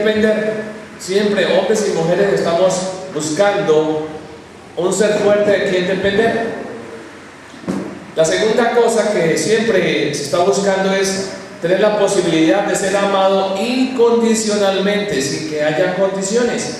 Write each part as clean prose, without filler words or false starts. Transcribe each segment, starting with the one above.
Depender. Siempre, hombres y mujeres, estamos buscando un ser fuerte de quien depender. La segunda cosa que siempre se está buscando es tener la posibilidad de ser amado incondicionalmente, sin que haya condiciones.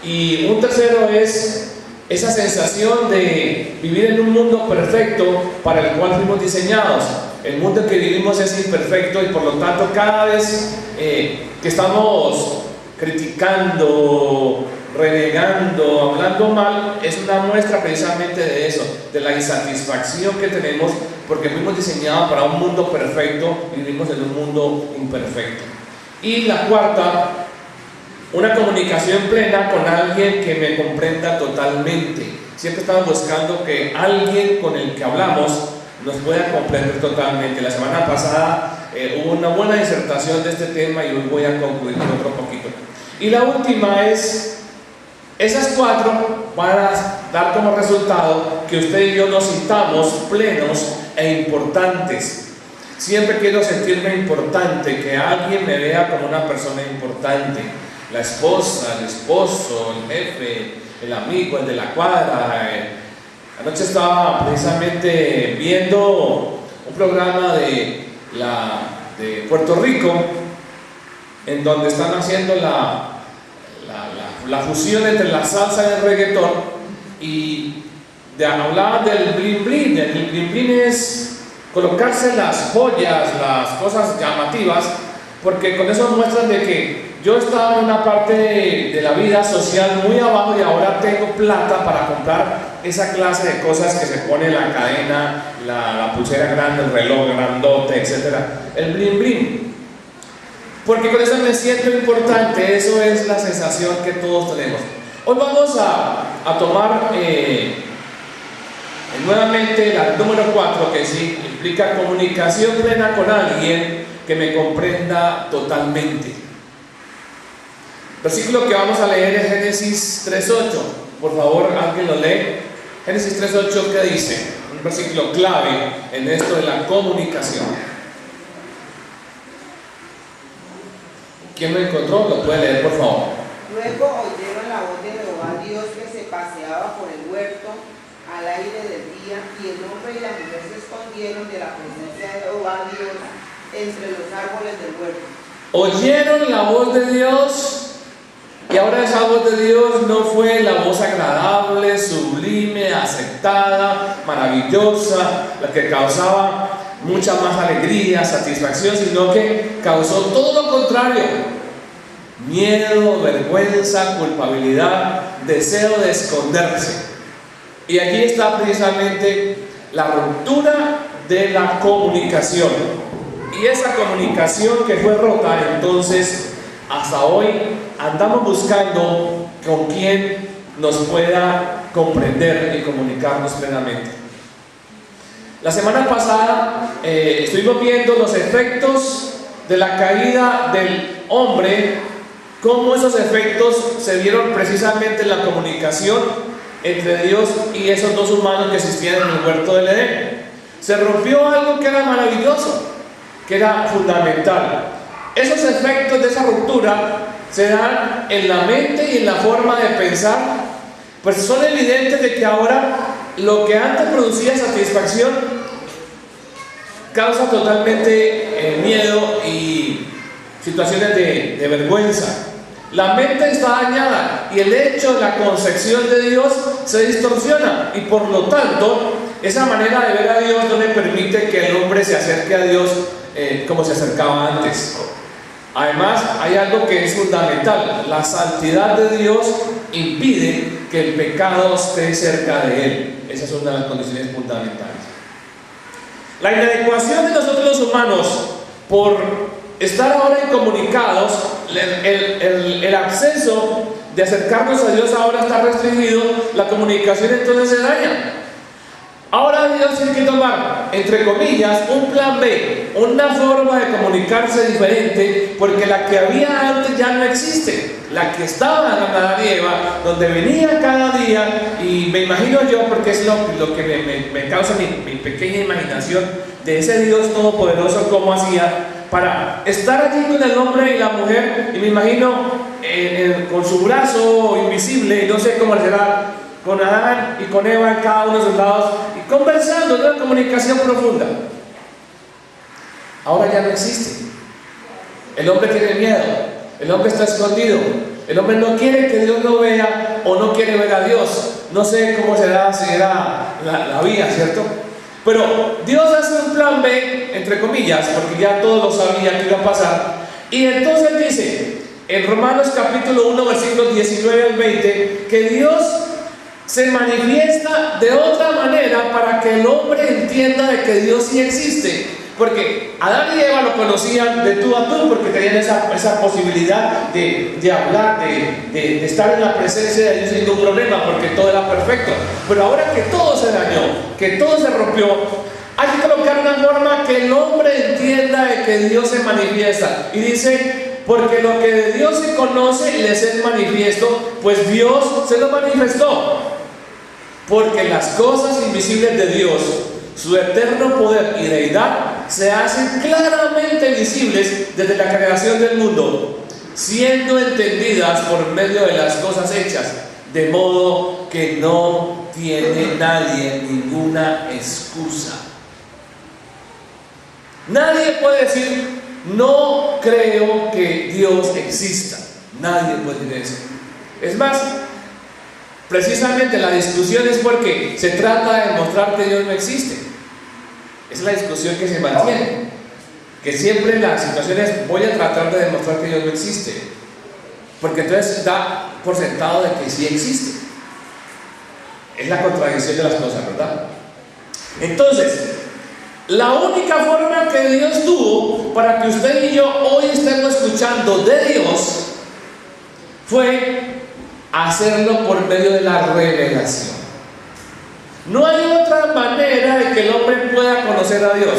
Y un tercero es esa sensación de vivir en un mundo perfecto para el cual fuimos diseñados. El mundo en que vivimos es imperfecto y por lo tanto cada vez que estamos criticando, renegando, hablando mal, es una muestra precisamente de eso, de la insatisfacción que tenemos porque fuimos diseñados para un mundo perfecto y vivimos en un mundo imperfecto. Y la cuarta, una comunicación plena con alguien que me comprenda totalmente. Siempre estamos buscando que alguien con el que hablamos nos pueda comprender totalmente. La semana pasada hubo una buena disertación de este tema y hoy voy a concluir con otro poquito. Y la última es, esas cuatro van a dar como resultado que usted y yo nos sintamos plenos e importantes. Siempre quiero sentirme importante, que alguien me vea como una persona importante. La esposa, el esposo, el jefe, el amigo, el de la cuadra. Anoche estaba precisamente viendo un programa de Puerto Rico, en donde están haciendo la fusión entre la salsa y el reggaetón, y hablaban del bling bling. El bling bling es colocarse las joyas, las cosas llamativas, porque con eso muestran de que yo estaba en una parte de la vida social muy abajo y ahora tengo plata para comprar esa clase de cosas que se pone la cadena, la pulsera grande, el reloj grandote, etc. El bling bling. Porque con eso me siento importante, eso es la sensación que todos tenemos. Hoy vamos a tomar nuevamente la número 4, que sí implica comunicación plena con alguien que me comprenda totalmente. El versículo que vamos a leer es Génesis 3:8. Por favor, alguien lo lee. Génesis 3:8, ¿qué dice? Un versículo clave en esto de la comunicación. ¿Quién lo encontró? Lo puede leer, por favor. Luego oyeron la voz de Jehová Dios que se paseaba por el huerto al aire del día, y el hombre y la mujer se escondieron de la presencia de Jehová Dios entre los árboles del huerto. Oyeron la voz de Dios, y ahora esa voz de Dios no fue la voz agradable, sublime, aceptada, maravillosa, la que causaba mucha más alegría, satisfacción, sino que causó todo lo contrario: miedo, vergüenza, culpabilidad, deseo de esconderse. Y aquí está precisamente la ruptura de la comunicación. Y esa comunicación que fue rota, entonces hasta hoy andamos buscando con quien nos pueda comprender y comunicarnos plenamente. La semana pasada estuvimos viendo los efectos de la caída del hombre, cómo esos efectos se dieron precisamente en la comunicación entre Dios y esos dos humanos que existían en el huerto del Edén. Se rompió algo que era maravilloso, que era fundamental. Esos efectos de esa ruptura se dan en la mente y en la forma de pensar, pues son evidentes de que ahora lo que antes producía satisfacción causa totalmente miedo y situaciones de vergüenza. La mente está dañada y el hecho de la concepción de Dios se distorsiona, y por lo tanto esa manera de ver a Dios no le permite que el hombre se acerque a Dios como se acercaba antes. Además, hay algo que es fundamental: la santidad de Dios impide que el pecado esté cerca de Él. Esa es una de las condiciones fundamentales. La inadecuación de nosotros los humanos por estar ahora incomunicados, el acceso de acercarnos a Dios ahora está restringido, la comunicación entonces se daña. Ahora Dios tiene que tomar, entre comillas, un plan B, una forma de comunicarse diferente, porque la que había antes ya no existe. La que estaba en Adán y Eva, donde venía cada día, y me imagino yo, porque es lo que me causa mi pequeña imaginación, de ese Dios todopoderoso, cómo hacía para estar allí con el hombre y la mujer, y me imagino con su brazo invisible, y no sé cómo será, con Adán y con Eva en cada uno de sus lados, y conversando en una comunicación profunda. Ahora ya no existe. El hombre tiene miedo, el hombre está escondido, el hombre no quiere que Dios lo vea o no quiere ver a Dios. No sé cómo será, si era la vía, ¿cierto? Pero Dios hace un plan B, entre comillas, porque ya todos lo sabían que iba a pasar. Y entonces dice, en Romanos capítulo 1, versículos 19 al 20, que Dios se manifiesta de otra manera para que el hombre entienda de que Dios sí existe. Porque Adán y Eva lo conocían de tú a tú, porque tenían esa posibilidad de hablar, de estar en la presencia de Dios sin ningún problema, porque todo era perfecto. Pero ahora que todo se dañó, que todo se rompió, hay que colocar una forma que el hombre entienda de que Dios se manifiesta. Y dice, porque lo que de Dios se conoce les es manifiesto, pues Dios se lo manifestó. Porque las cosas invisibles de Dios, su eterno poder y deidad, se hacen claramente visibles desde la creación del mundo, siendo entendidas por medio de las cosas hechas, de modo que no tiene nadie ninguna excusa. Nadie puede decir, no creo que Dios exista. Nadie puede decir eso. Es más, precisamente la discusión es porque se trata de demostrar que Dios no existe. Es la discusión que se mantiene, que siempre en las situaciones voy a tratar de demostrar que Dios no existe, porque entonces da por sentado de que sí existe. Es la contradicción de las cosas, ¿verdad? Entonces, la única forma que Dios tuvo para que usted y yo hoy estemos escuchando de Dios fue hacerlo por medio de la revelación. No hay otra manera de que el hombre pueda conocer a Dios.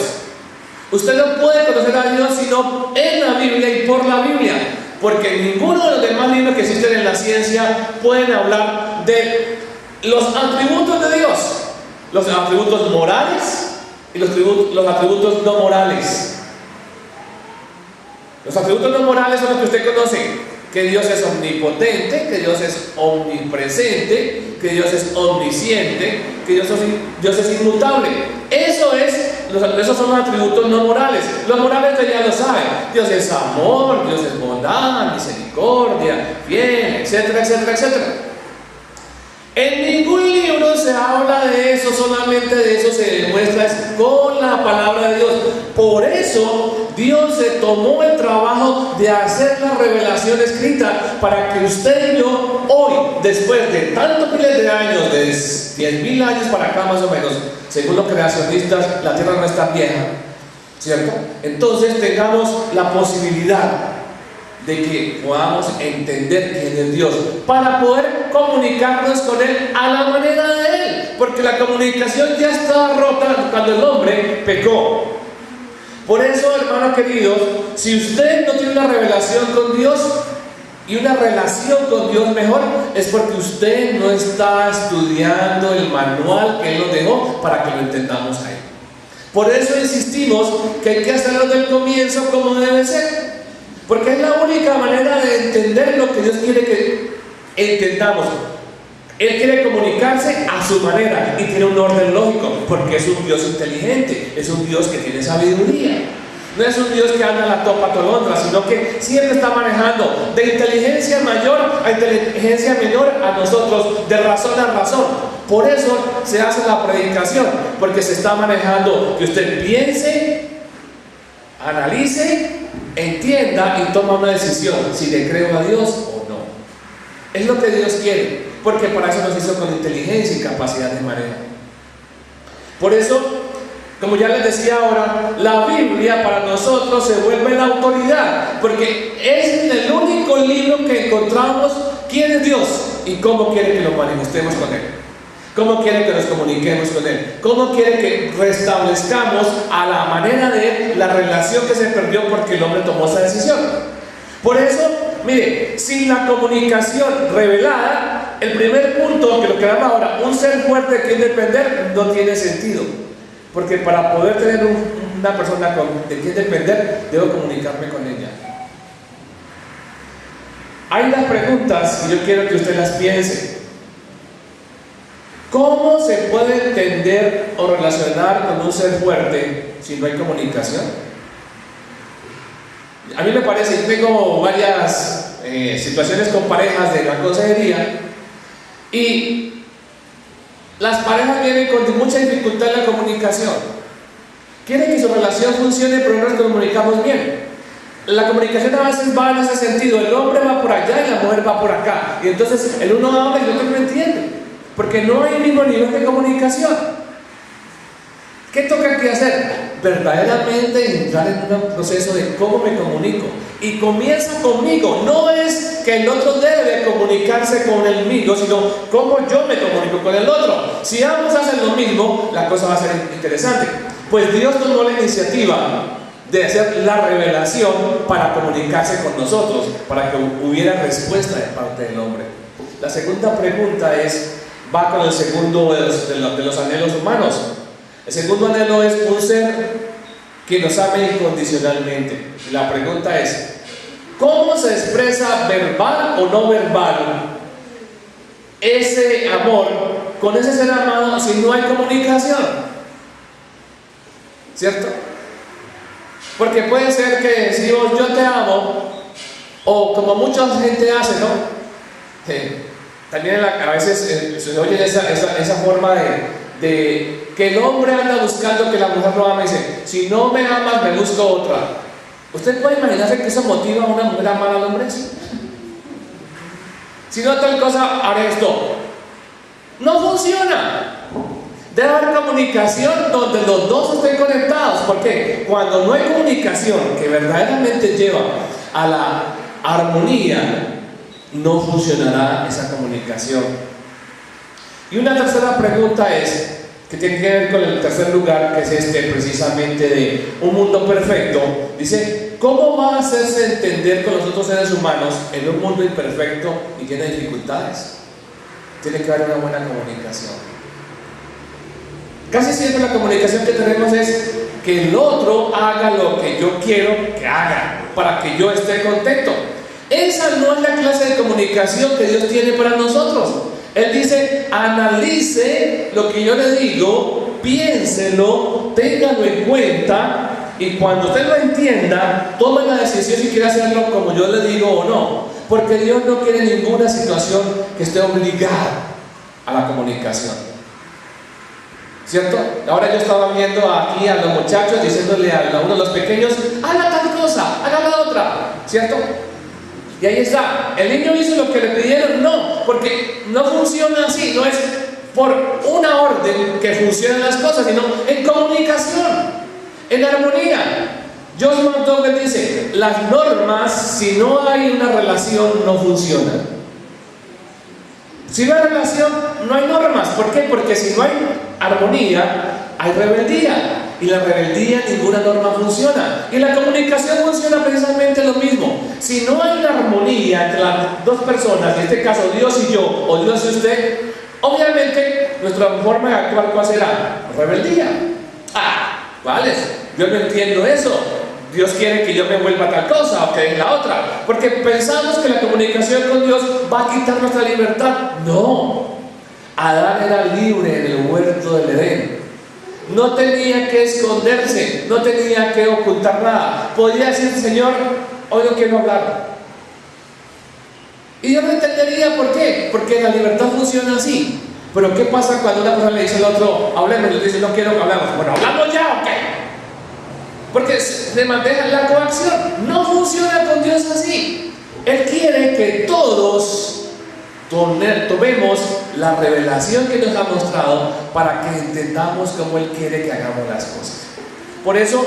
Usted no puede conocer a Dios sino en la Biblia y por la Biblia, porque ninguno de los demás libros que existen en la ciencia pueden hablar de los atributos de Dios, los atributos morales y los atributos no morales. Los atributos no morales son los que usted conoce: que Dios es omnipotente, que Dios es omnipresente, que Dios es omnisciente, que Dios es inmutable. Esos son los atributos no morales. Los morales usted ya lo sabe: Dios es amor, Dios es bondad, misericordia, bien, etcétera, etcétera, etcétera. En ningún libro se habla de eso, solamente de eso se demuestra con la palabra de Dios. Por eso Dios se tomó el trabajo de hacer la revelación escrita, para que usted y yo hoy, después de tantos miles de años, de 10.000 años para acá más o menos, según los creacionistas, la tierra no es tan vieja, ¿cierto? Entonces tengamos la posibilidad de que podamos entender quién es Dios, para poder comunicarnos con Él a la manera de Él, porque la comunicación ya estaba rota cuando el hombre pecó. Por eso, hermanos queridos, si usted no tiene una revelación con Dios y una relación con Dios mejor, es porque usted no está estudiando el manual que Él nos dejó para que lo entendamos a Él. Por eso insistimos que hay que hacerlo desde el comienzo como debe ser, porque es la única manera de entender lo que Dios quiere que entendamos. Él quiere comunicarse a su manera y tiene un orden lógico, porque es un Dios inteligente, es un Dios que tiene sabiduría. No es un Dios que anda a la topa tolondra, sino que siempre está manejando de inteligencia mayor a inteligencia menor a nosotros, de razón a razón. Por eso se hace la predicación, porque se está manejando que usted piense, analice, entienda y toma una decisión, si le creo a Dios o no. Es lo que Dios quiere, porque para eso nos hizo con inteligencia y capacidad de manejo. Por eso, como ya les decía ahora, la Biblia para nosotros se vuelve la autoridad, porque es el único libro que encontramos quién es Dios y cómo quiere que lo manifestemos con Él, cómo quiere que nos comuniquemos con Él, cómo quiere que restablezcamos a la manera de la relación que se perdió porque el hombre tomó esa decisión. Por eso, mire, sin la comunicación revelada, el primer punto que lo que damos ahora, un ser fuerte que depender, no tiene sentido. Porque para poder tener una persona de quien depender, debo comunicarme con ella. Hay unas preguntas que yo quiero que usted las piense. ¿Cómo se puede entender o relacionar con un ser fuerte si no hay comunicación? A mí me parece, yo tengo varias situaciones con parejas de la consejería y las parejas vienen con mucha dificultad en la comunicación. Quieren que su relación funcione, pero no nos comunicamos bien. La comunicación a veces va en ese sentido: el hombre va por allá y la mujer va por acá, y entonces el uno habla y el otro no entiende, porque no hay el mismo nivel de comunicación. ¿Qué toca que hacer? Verdaderamente entrar en un proceso de cómo me comunico, y comienza conmigo. No es que el otro debe comunicarse conmigo, sino cómo yo me comunico con el otro. Si ambos hacen lo mismo, la cosa va a ser interesante. Pues Dios tomó la iniciativa de hacer la revelación para comunicarse con nosotros, para que hubiera respuesta de parte del hombre. La segunda pregunta va con el segundo de los anhelos humanos. El segundo anhelo es un ser que nos ame incondicionalmente. La pregunta es: ¿cómo se expresa verbal o no verbal ese amor con ese ser amado si no hay comunicación? ¿Cierto? Porque puede ser que decimos yo te amo, o como mucha gente hace, ¿no? También a veces se oye esa forma de que el hombre anda buscando que la mujer lo ame y dice: si no me amas, me busco otra. ¿Usted puede imaginarse que eso motiva a una mujer a amar al hombre? Si no tal cosa, haré esto. No funciona. Debe haber comunicación donde los dos estén conectados. ¿Por qué? Cuando no hay comunicación que verdaderamente lleva a la armonía, no funcionará esa comunicación. Y una tercera pregunta que tiene que ver con el tercer lugar, que es precisamente de un mundo perfecto. Dice: ¿cómo va a hacerse entender con los otros seres humanos en un mundo imperfecto y lleno de dificultades? Tiene que haber una buena comunicación. Casi siempre la comunicación que tenemos es que el otro haga lo que yo quiero que haga para que yo esté contento. Esa no es la clase de comunicación que Dios tiene para nosotros. Él dice: analice lo que yo le digo, piénselo, téngalo en cuenta, y cuando usted lo entienda, tome la decisión si quiere hacerlo como yo le digo o no. Porque Dios no quiere ninguna situación que esté obligada a la comunicación. ¿Cierto? Ahora yo estaba viendo aquí a los muchachos diciéndole a uno de los pequeños: haga tal cosa, haga la otra, ¿cierto? Y ahí está, el niño hizo lo que le pidieron. No, porque no funciona así. No es por una orden que funcionan las cosas, sino en comunicación, en armonía. Josh McDowell dice: las normas, si no hay una relación, no funcionan. Si no hay relación, no hay normas. ¿Por qué? Porque si no hay armonía, hay rebeldía. Y la rebeldía, ninguna norma funciona. Y la comunicación funciona precisamente lo mismo. Si no hay una armonía entre las dos personas, en este caso Dios y yo, o Dios y usted, obviamente nuestra forma de actuar, ¿cuál será? Rebeldía. Vale, yo no entiendo eso. Dios quiere que yo me vuelva tal cosa o que deje la otra, porque pensamos que la comunicación con Dios va a quitar nuestra libertad. No. Adán era libre en el huerto del Edén. No tenía que esconderse, no tenía que ocultar nada. Podía decir: Señor, hoy no quiero hablar. Y yo no entendería por qué, porque la libertad funciona así. Pero ¿qué pasa cuando una persona le dice al otro: hablemos? Y le dice: no quiero que hablemos. Bueno, ¿hablamos ya o qué? Porque se maneja la coacción. No funciona con Dios así. Él quiere que todos tomemos la revelación que nos ha mostrado para que entendamos cómo Él quiere que hagamos las cosas. Por eso,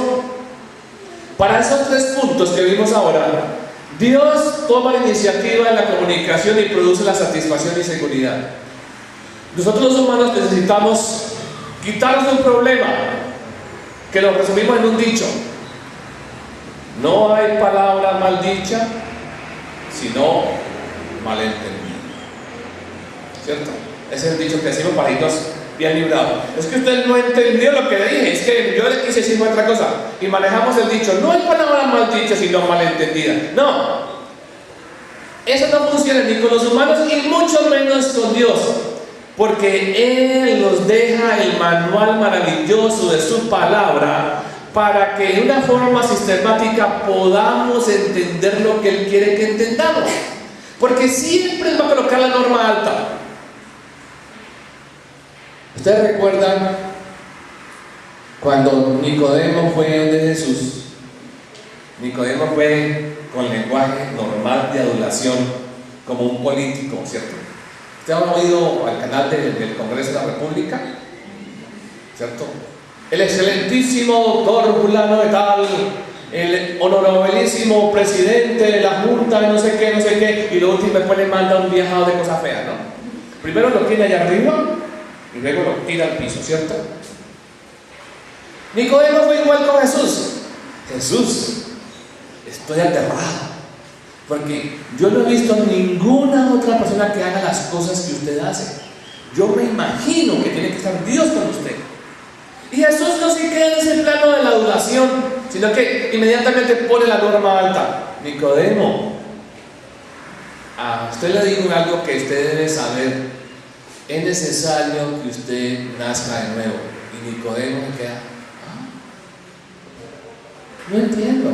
para esos tres puntos que vimos ahora, Dios toma la iniciativa en la comunicación y produce la satisfacción y seguridad. Nosotros los humanos necesitamos quitarnos un problema, que lo resumimos en un dicho: no hay palabra mal dicha, sino malentendida. ¿Cierto? Ese es el dicho que decimos para irnos bien librado. Es que usted no entendió lo que le dije, es que yo le quise decir otra cosa. Y manejamos el dicho, no hay palabras mal dichas sino malentendidas. No, eso no funciona ni con los humanos y mucho menos con Dios. Porque Él nos deja el manual maravilloso de su palabra para que de una forma sistemática podamos entender lo que Él quiere que entendamos. Porque siempre va a colocar la norma alta. ¿Ustedes recuerdan cuando Nicodemo fue donde Jesús? Nicodemo fue con lenguaje normal de adulación, como un político, ¿cierto? ¿Ustedes han oído al canal del Congreso de la República? ¿Cierto? El excelentísimo doctor fulano de tal, el honorabilísimo presidente de la Junta de no sé qué, y lo último después le manda un viajado de cosas feas, ¿no? Primero lo tiene allá arriba y luego lo tira al piso, ¿cierto? Nicodemo fue igual con Jesús. Jesús, estoy aterrado, porque yo no he visto ninguna otra persona que haga las cosas que usted hace. Yo me imagino que tiene que estar Dios con usted. Y Jesús no se queda en ese plano de la adulación, sino que inmediatamente pone la norma alta. Nicodemo, a usted le digo algo que usted debe saber. Es necesario que usted nazca de nuevo. Y Nicodemo se queda, no entiendo.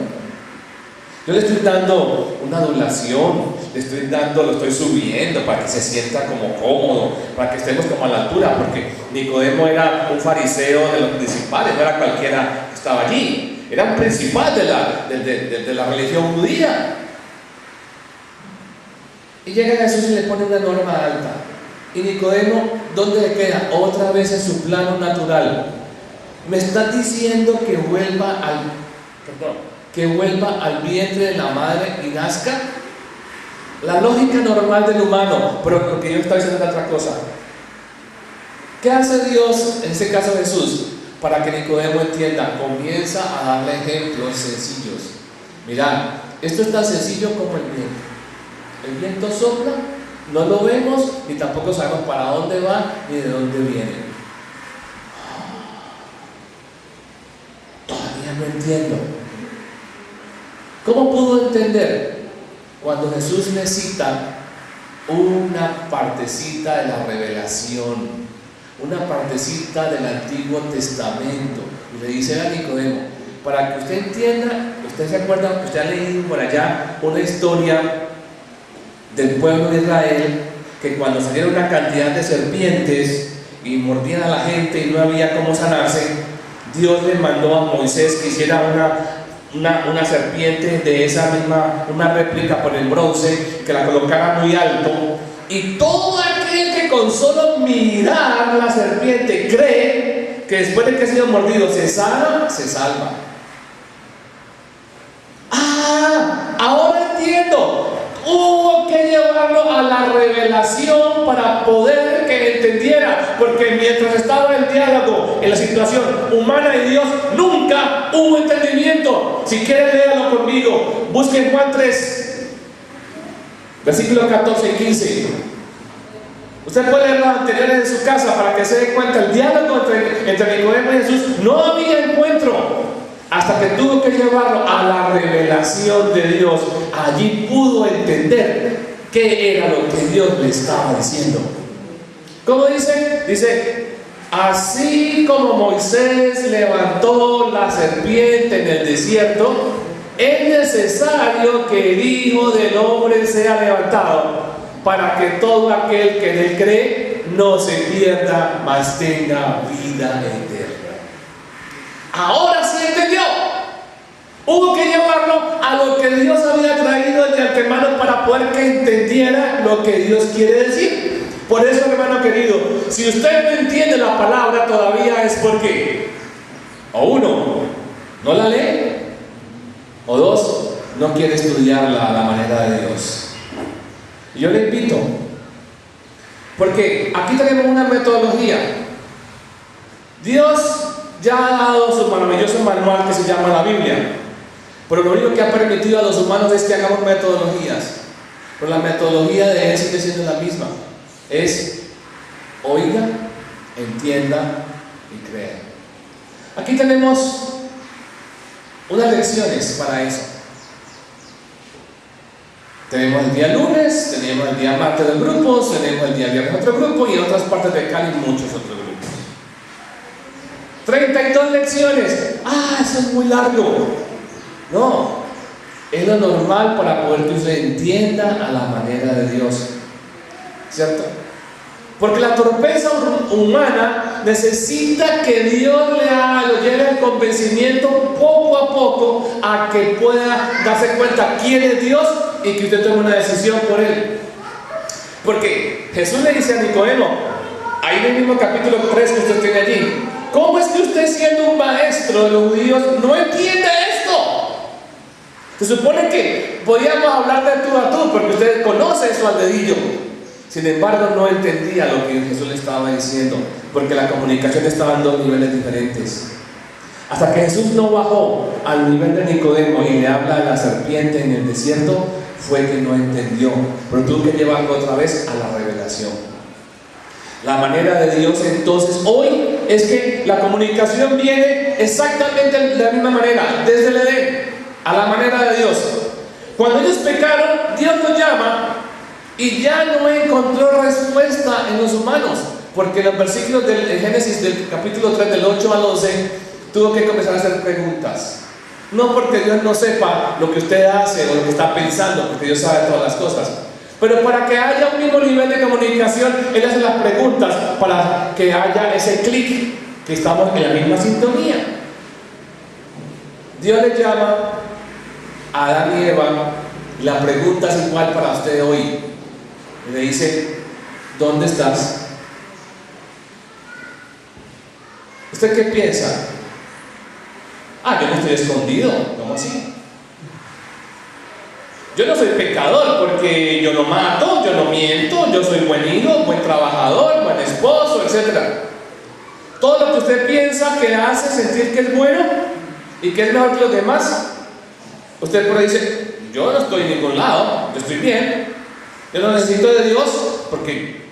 Yo le estoy dando una adulación, lo estoy subiendo para que se sienta como cómodo, para que estemos como a la altura, porque Nicodemo era un fariseo de los principales, no era cualquiera que estaba allí, era un principal de la religión judía. Y llega Jesús y le pone una norma alta. Y Nicodemo, ¿dónde le queda? Otra vez en su plano natural. Me estás diciendo que vuelva al vientre de la madre y nazca. La lógica normal del humano, pero lo que yo estaba diciendo es otra cosa. ¿Qué hace Dios, en este caso Jesús, para que Nicodemo entienda? Comienza a darle ejemplos sencillos. Mirad, esto es tan sencillo como el viento. El viento sopla, no lo vemos, ni tampoco sabemos para dónde va ni de dónde viene. Todavía no entiendo. ¿Cómo pudo entender? Cuando Jesús necesita una partecita de la revelación, una partecita del Antiguo Testamento, y le dice a Nicodemo, para que usted entienda, usted se acuerda que usted ha leído por allá una historia del pueblo de Israel, que cuando salieron una cantidad de serpientes y mordían a la gente y no había cómo sanarse, Dios le mandó a Moisés que hiciera una serpiente de esa misma, una réplica por el bronce, que la colocara muy alto, y todo aquel que con solo mirar la serpiente cree que después de que ha sido mordido se sana, se salva. Ahora entiendo. Hubo que llevarlo a la revelación para poder que entendiera, porque mientras estaba el diálogo en la situación humana y Dios, nunca hubo entendimiento. Si quieren, léalo conmigo. Busquen Juan 3, versículos 14 y 15. Usted puede leer los anteriores en su casa para que se dé cuenta. El diálogo entre Nicodemo y Jesús, no había encuentro hasta que tuvo que llevarlo a la revelación de Dios. Allí pudo entender qué era lo que Dios le estaba diciendo. ¿Cómo dice? Dice, así como Moisés levantó la serpiente en el desierto, es necesario que el Hijo del Hombre sea levantado, para que todo aquel que en él cree no se pierda, mas tenga vida eterna. Ahora sí entendió. Hubo que llevarlo a lo que Dios había traído de antemano para poder que entendiera lo que Dios quiere decir. Por eso, hermano querido, si usted no entiende la palabra todavía es porque, o uno, no la lee, o dos, no quiere estudiarla a la manera de Dios. Y yo le invito, porque aquí tenemos una metodología. Dios ya ha dado su maravilloso manual que se llama la Biblia, pero lo único que ha permitido a los humanos es que hagamos metodologías, pero la metodología de Él sigue siendo la misma. Es oiga, entienda y crea. Aquí tenemos unas lecciones para eso. Tenemos el día lunes, tenemos el día martes de grupos, tenemos el día viernes otro grupo y en otras partes de Cali muchos otros grupos. 32 lecciones. Eso es muy largo. No, es lo normal para poder que usted entienda a la manera de Dios, ¿cierto? Porque la torpeza humana necesita que Dios lo lleve al convencimiento poco a poco a que pueda darse cuenta quién es Dios y que usted tome una decisión por Él. Porque Jesús le dice a Nicodemo, ahí en el mismo capítulo 3 que usted tiene allí, ¿cómo es que usted, siendo un maestro de los judíos, no entiende esto? Se supone que podíamos hablar de tú a tú porque usted conoce eso al dedillo. Sin embargo, no entendía lo que Jesús le estaba diciendo, porque la comunicación estaba en dos niveles diferentes. Hasta que Jesús no bajó al nivel de Nicodemo y le habla a la serpiente en el desierto, fue que no entendió, pero tuvo que llevarlo otra vez a la revelación. La manera de Dios entonces hoy es que la comunicación viene exactamente de la misma manera, desde el Edén, a la manera de Dios. Cuando ellos pecaron, Dios los llama y ya no encontró respuesta en los humanos, porque en los versículos del Génesis del capítulo 3 del 8 al 11 tuvo que comenzar a hacer preguntas. No porque Dios no sepa lo que usted hace o lo que está pensando, porque Dios sabe todas las cosas, pero para que haya un mismo nivel de comunicación, Él hace las preguntas para que haya ese clic, que estamos en la misma sintonía. Dios le llama a Adán y Eva, y la pregunta es igual para usted hoy. Y le dice, ¿dónde estás? ¿Usted qué piensa? Yo no estoy escondido. ¿Cómo así? Yo no soy pecador porque yo no mato, yo no miento, yo soy buen hijo, buen trabajador, buen esposo, etc. Todo lo que usted piensa que hace sentir que es bueno y que es mejor que los demás, usted por ahí dice, yo no estoy en ningún lado, yo estoy bien, yo no necesito de Dios porque,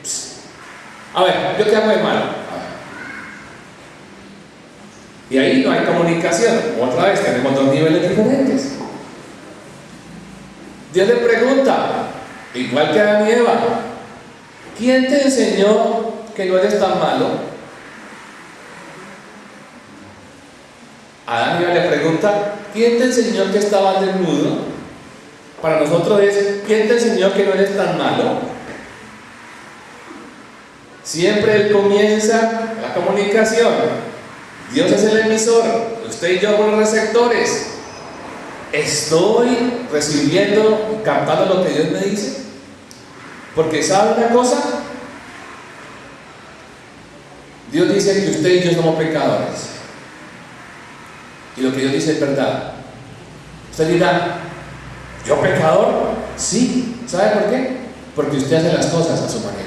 ¿yo qué hago de malo? Y ahí no hay comunicación. Otra vez tenemos dos niveles diferentes. Dios le pregunta, igual que a Adán y Eva, ¿quién te enseñó que no eres tan malo? Adán y Eva le pregunta, ¿quién te enseñó que estabas desnudo? Para nosotros es, ¿quién te enseñó que no eres tan malo? Siempre Él comienza la comunicación. Dios es el emisor, usted y yo somos los receptores. ¿Estoy recibiendo, captando lo que Dios me dice? Porque ¿sabe una cosa? Dios dice que usted y yo somos pecadores. Y lo que Dios dice es verdad. Usted dirá, ¿yo pecador? Sí. ¿Sabe por qué? Porque usted hace las cosas a su manera.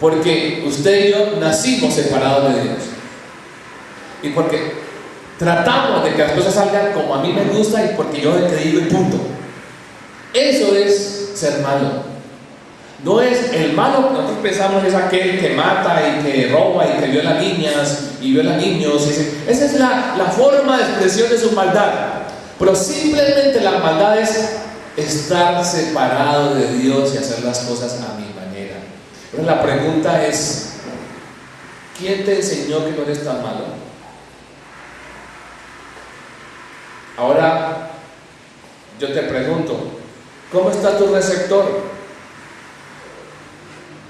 Porque usted y yo nacimos separados de Dios. Y porque tratamos de que las cosas salgan como a mí me gusta y porque yo te digo y punto. Eso es ser malo. No es el malo que nosotros pensamos es aquel que mata y que roba y que viola niñas y viola niños. Esa es la forma de expresión de su maldad. Pero simplemente la maldad es estar separado de Dios y hacer las cosas a mi manera. Pero la pregunta es, ¿quién te enseñó que no eres tan malo? Ahora, yo te pregunto, ¿cómo está tu receptor?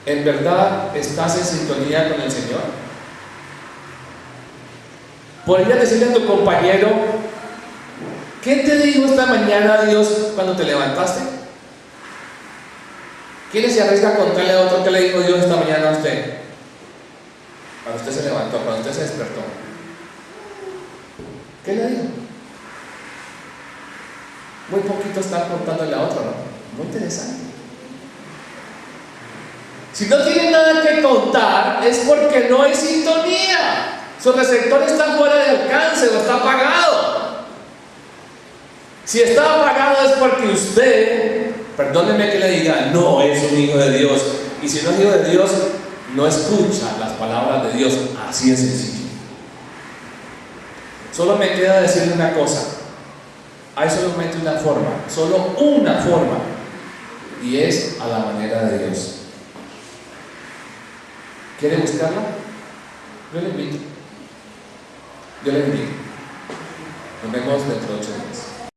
¿En verdad estás en sintonía con el Señor? ¿Podrías decirle a tu compañero, ¿qué te dijo esta mañana Dios cuando te levantaste? ¿Quién se arriesga a contarle a otro qué le dijo Dios esta mañana a usted? Cuando usted se levantó, cuando usted se despertó. ¿Qué le dijo? Muy poquito está contándole a otro, ¿no? Muy interesante. Si no tiene nada que contar, es porque no hay sintonía. Su receptor está fuera de alcance o está apagado. Si está apagado es porque usted, perdóneme que le diga, no es un hijo de Dios. Y si no es hijo de Dios, no escucha las palabras de Dios. Así de sencillo. Solo me queda decirle una cosa. Hay solamente una forma, solo una forma, y es a la manera de Dios. ¿Quiere buscarla? Yo le invito. Nos vemos dentro de 8 días.